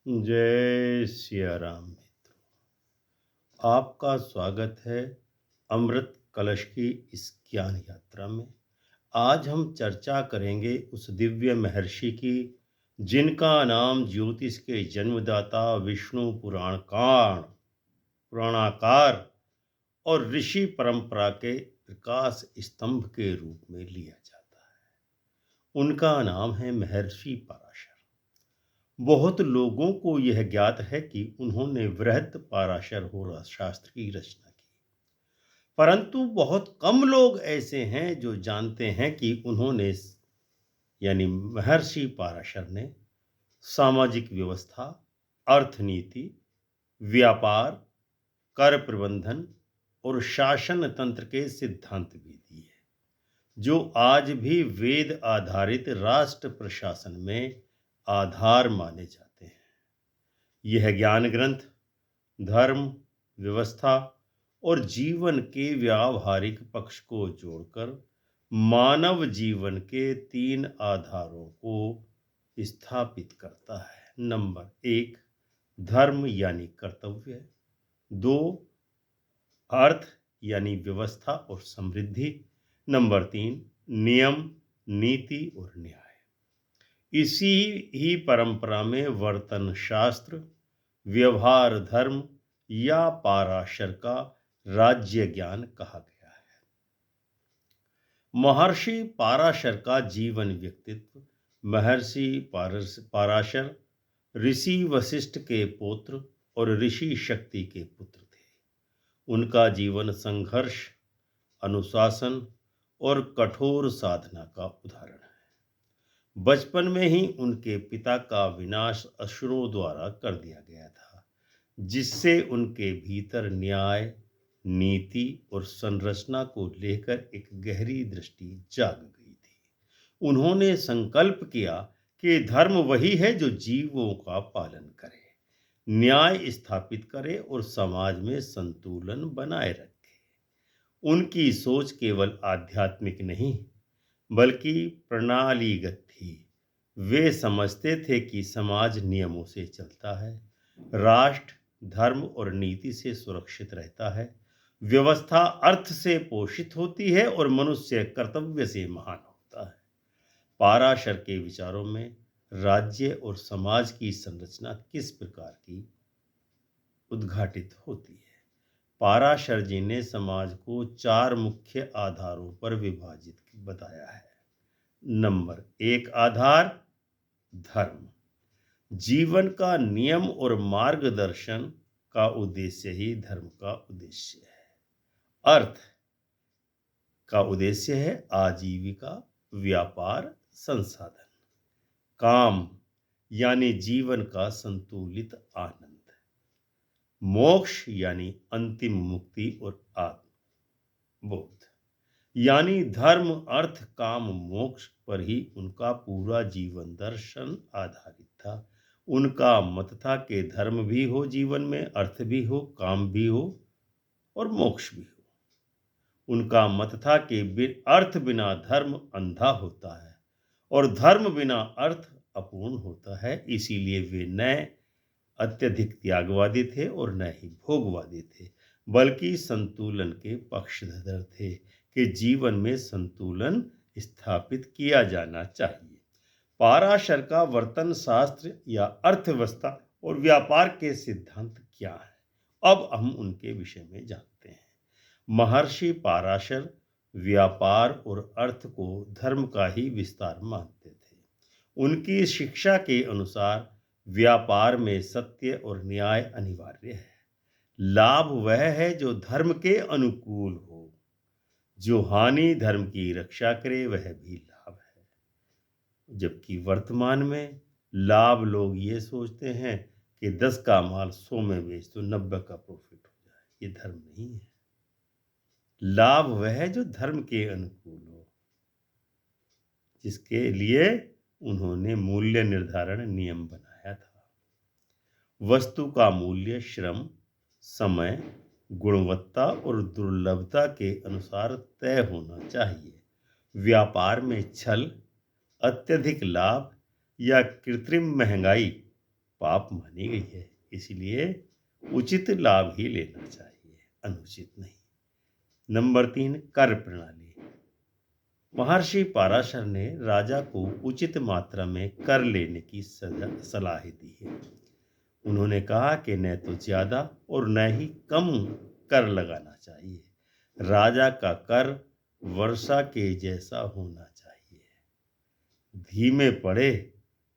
जय सिया राम मित्रों। आपका स्वागत है अमृत कलश की इस ज्ञान यात्रा में। आज हम चर्चा करेंगे उस दिव्य महर्षि की जिनका नाम ज्योतिष के जन्मदाता विष्णु पुराणाकार और ऋषि परंपरा के प्रकाश स्तंभ के रूप में लिया जाता है। उनका नाम है महर्षि पराशर। बहुत लोगों को यह ज्ञात है कि उन्होंने वृहत पाराशर होरा शास्त्र की रचना की, परंतु बहुत कम लोग ऐसे हैं जो जानते हैं कि उन्होंने यानी महर्षि पाराशर ने सामाजिक व्यवस्था, अर्थनीति, व्यापार, कर प्रबंधन और शासन तंत्र के सिद्धांत भी दिए, जो आज भी वेद आधारित राष्ट्र प्रशासन में आधार माने जाते हैं। यह ज्ञान ग्रंथ धर्म, व्यवस्था और जीवन के व्यावहारिक पक्ष को जोड़कर मानव जीवन के 3 आधारों को स्थापित करता है। नंबर 1, धर्म यानी कर्तव्य। 2, अर्थ यानी व्यवस्था और समृद्धि। नंबर 3, नियम, नीति और न्याय। इसी ही परंपरा में वर्तन शास्त्र, व्यवहार धर्म या पाराशर का राज्य ज्ञान कहा गया है। महर्षि पाराशर का जीवन व्यक्तित्व। महर्षि पाराशर ऋषि वशिष्ठ के पुत्र और ऋषि शक्ति के पुत्र थे। उनका जीवन संघर्ष, अनुशासन और कठोर साधना का उदाहरण है। बचपन में ही उनके पिता का विनाश असुरों द्वारा कर दिया गया था, जिससे उनके भीतर न्याय, नीति और संरचना को लेकर एक गहरी दृष्टि जाग गई थी। उन्होंने संकल्प किया कि धर्म वही है जो जीवों का पालन करे, न्याय स्थापित करे और समाज में संतुलन बनाए रखे। उनकी सोच केवल आध्यात्मिक नहीं, बल्कि प्रणालीगत थी। वे समझते थे कि समाज नियमों से चलता है, राष्ट्र धर्म और नीति से सुरक्षित रहता है, व्यवस्था अर्थ से पोषित होती है और मनुष्य कर्तव्य से महान होता है। पाराशर के विचारों में राज्य और समाज की संरचना किस प्रकार की उद्घाटित होती है। पाराशर जी ने समाज को 4 मुख्य आधारों पर विभाजित बताया है। नंबर 1 आधार धर्म। जीवन का नियम और मार्गदर्शन का उद्देश्य ही धर्म का उद्देश्य है। अर्थ का उद्देश्य है आजीविका, व्यापार, संसाधन। काम यानी जीवन का संतुलित आनंद। मोक्ष यानी अंतिम मुक्ति और आत्मबोध। यानी धर्म अर्थ काम मोक्ष पर ही उनका पूरा जीवन दर्शन आधारित था। उनका मत था कि धर्म भी हो जीवन में, अर्थ भी हो, काम भी हो और मोक्ष भी हो। उनका मत था कि अर्थ बिना धर्म अंधा होता है और धर्म बिना अर्थ अपूर्ण होता है। इसीलिए वे न अत्यधिक त्यागवादी थे और न ही भोगवादी थे, बल्कि संतुलन के पक्षधर थे कि जीवन में संतुलन स्थापित किया जाना चाहिए। पाराशर का वर्तन शास्त्र या अर्थव्यवस्था और व्यापार के सिद्धांत क्या है, अब हम उनके विषय में जानते हैं। महर्षि पाराशर व्यापार और अर्थ को धर्म का ही विस्तार मानते थे। उनकी शिक्षा के अनुसार व्यापार में सत्य और न्याय अनिवार्य है। लाभ वह है जो धर्म के अनुकूल हो, जो हानि धर्म की रक्षा करे वह भी लाभ है। जबकि वर्तमान में लाभ लोग ये सोचते हैं कि 10 का माल 100 में बेच तो 90 का प्रॉफिट हो जाए, ये धर्म नहीं है। लाभ वह है जो धर्म के अनुकूल हो, जिसके लिए उन्होंने मूल्य निर्धारण नियम बनाया था। वस्तु का मूल्य श्रम, समय, गुणवत्ता और दुर्लभता के अनुसार तय होना चाहिए। व्यापार में छल, अत्यधिक लाभ या कृत्रिम महंगाई पाप मानी गई है, इसलिए उचित लाभ ही लेना चाहिए, अनुचित नहीं। नंबर 3, कर प्रणाली। महर्षि पाराशर ने राजा को उचित मात्रा में कर लेने की सलाह दी है। उन्होंने कहा कि न तो ज्यादा और न ही कम कर लगाना चाहिए। राजा का कर वर्षा के जैसा होना चाहिए, धीमे पड़े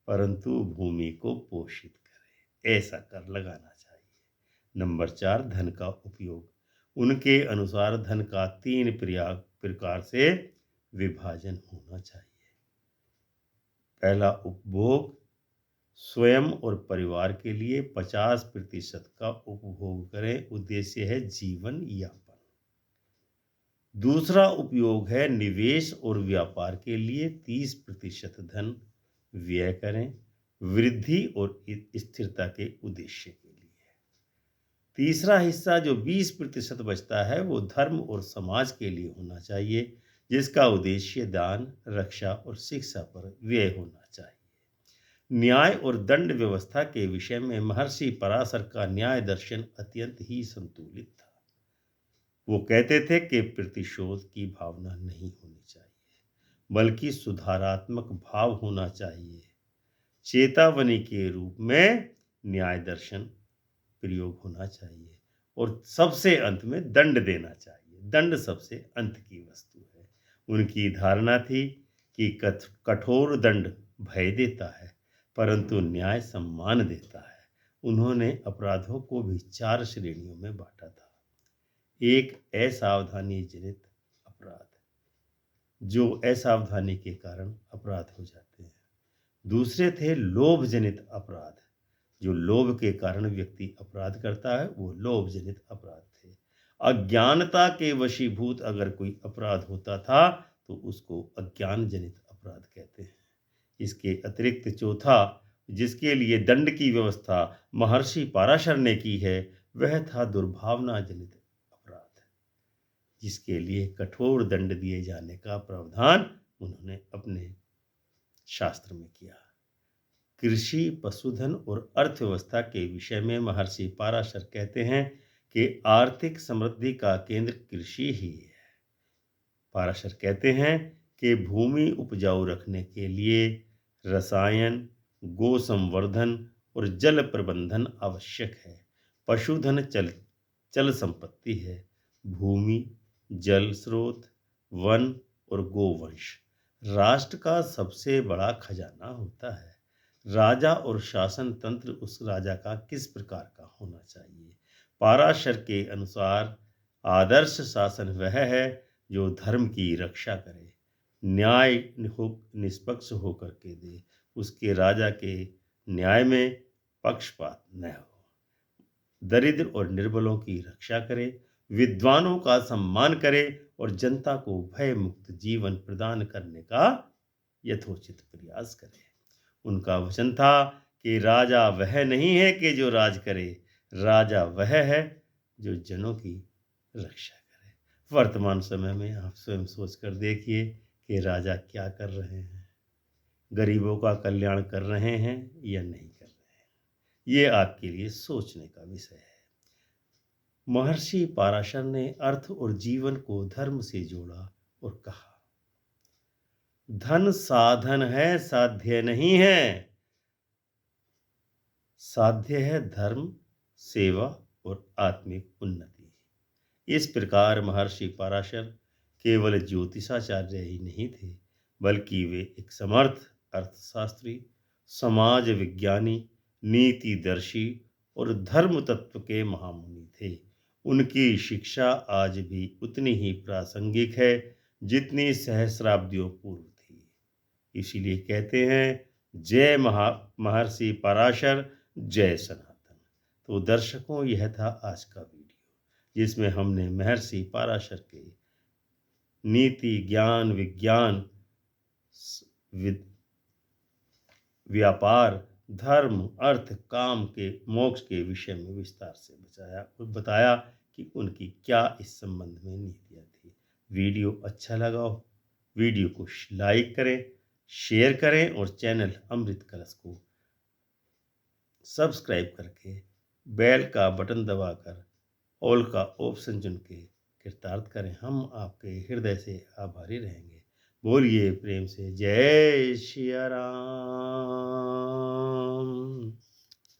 परंतु भूमि को पोषित करे, ऐसा कर लगाना चाहिए। नंबर 4, धन का उपयोग। उनके अनुसार धन का 3 प्रकार से विभाजन होना चाहिए। पहला, उपभोग। स्वयं और परिवार के लिए 50% का उपभोग करें, उद्देश्य है जीवन यापन। दूसरा उपयोग है निवेश और व्यापार के लिए 30% धन व्यय करें, वृद्धि और स्थिरता के उद्देश्य के लिए। तीसरा हिस्सा जो 20% बचता है वो धर्म और समाज के लिए होना चाहिए, जिसका उद्देश्य दान, रक्षा और शिक्षा पर व्यय होना चाहिए। न्याय और दंड व्यवस्था के विषय में महर्षि पराशर का न्याय दर्शन अत्यंत ही संतुलित था। वो कहते थे कि प्रतिशोध की भावना नहीं होनी चाहिए, बल्कि सुधारात्मक भाव होना चाहिए। चेतावनी के रूप में न्याय दर्शन प्रयोग होना चाहिए और सबसे अंत में दंड देना चाहिए। दंड सबसे अंत की वस्तु है। उनकी धारणा थी कि कठोर दंड भय देता है, परंतु न्याय सम्मान देता है। उन्होंने अपराधों को भी 4 श्रेणियों में बांटा था। एक, असावधानी जनित अपराध, जो असावधानी के कारण अपराध हो जाते हैं। दूसरे थे लोभ जनित अपराध, जो लोभ के कारण व्यक्ति अपराध करता है, वो लोभ जनित अपराध थे। अज्ञानता के वशीभूत अगर कोई अपराध होता था तो उसको अज्ञान जनित अपराध कहते हैं। इसके अतिरिक्त चौथा, जिसके लिए दंड की व्यवस्था महर्षि पाराशर ने की है, वह था दुर्भावना जनित अपराध, जिसके लिए कठोर दंड दिए जाने का प्रावधान उन्होंने अपने शास्त्र में किया। कृषि, पशुधन और अर्थव्यवस्था के विषय में महर्षि पाराशर कहते हैं कि आर्थिक समृद्धि का केंद्र कृषि ही है। पाराशर कहते हैं कि भूमि उपजाऊ रखने के लिए रसायन, गो संवर्धन और जल प्रबंधन आवश्यक है। पशुधन चल संपत्ति है। भूमि, जल स्रोत, वन और गोवंश राष्ट्र का सबसे बड़ा खजाना होता है। राजा और शासन तंत्र उस राजा का किस प्रकार का होना चाहिए? पाराशर के अनुसार आदर्श शासन वह है जो धर्म की रक्षा करे, न्याय निष्पक्ष होकर के दे, उसके राजा के न्याय में पक्षपात न हो, दरिद्र और निर्बलों की रक्षा करे, विद्वानों का सम्मान करे और जनता को भय मुक्त जीवन प्रदान करने का यथोचित प्रयास करे। उनका वचन था कि राजा वह नहीं है कि जो राज करे, राजा वह है जो जनों की रक्षा करे। वर्तमान समय में आप स्वयं सोचकर देखिए कि राजा क्या कर रहे हैं, गरीबों का कल्याण कर रहे हैं या नहीं कर रहे हैं। ये आपके लिए सोचने का विषय है। महर्षि पाराशर ने अर्थ और जीवन को धर्म से जोड़ा और कहा, धन साधन है, साध्य नहीं है। साध्य है धर्म, सेवा और आत्मिक उन्नति। इस प्रकार महर्षि पाराशर केवल ज्योतिषाचार्य ही नहीं थे, बल्कि वे एक समर्थ अर्थशास्त्री, समाज विज्ञानी, नीतिदर्शी और धर्म तत्व के महामुनि थे। उनकी शिक्षा आज भी उतनी ही प्रासंगिक है जितनी सहस्राब्दियों पूर्व थी। इसीलिए कहते हैं, जय महर्षि पराशर, जय सनातन। तो दर्शकों, यह था आज का वीडियो, जिसमें हमने महर्षि पराशर के नीति, ज्ञान, विज्ञान, व्यापार, धर्म, अर्थ, काम के मोक्ष के विषय में विस्तार से बताया कि उनकी क्या इस संबंध में नीतियाँ थी। वीडियो अच्छा लगा हो, वीडियो को लाइक करें, शेयर करें और चैनल अमृत कलश को सब्सक्राइब करके बेल का बटन दबाकर ऑल का ऑप्शन चुन के कृतार्थ करें। हम आपके हृदय से आभारी रहेंगे। बोलिए प्रेम से जय सिया राम।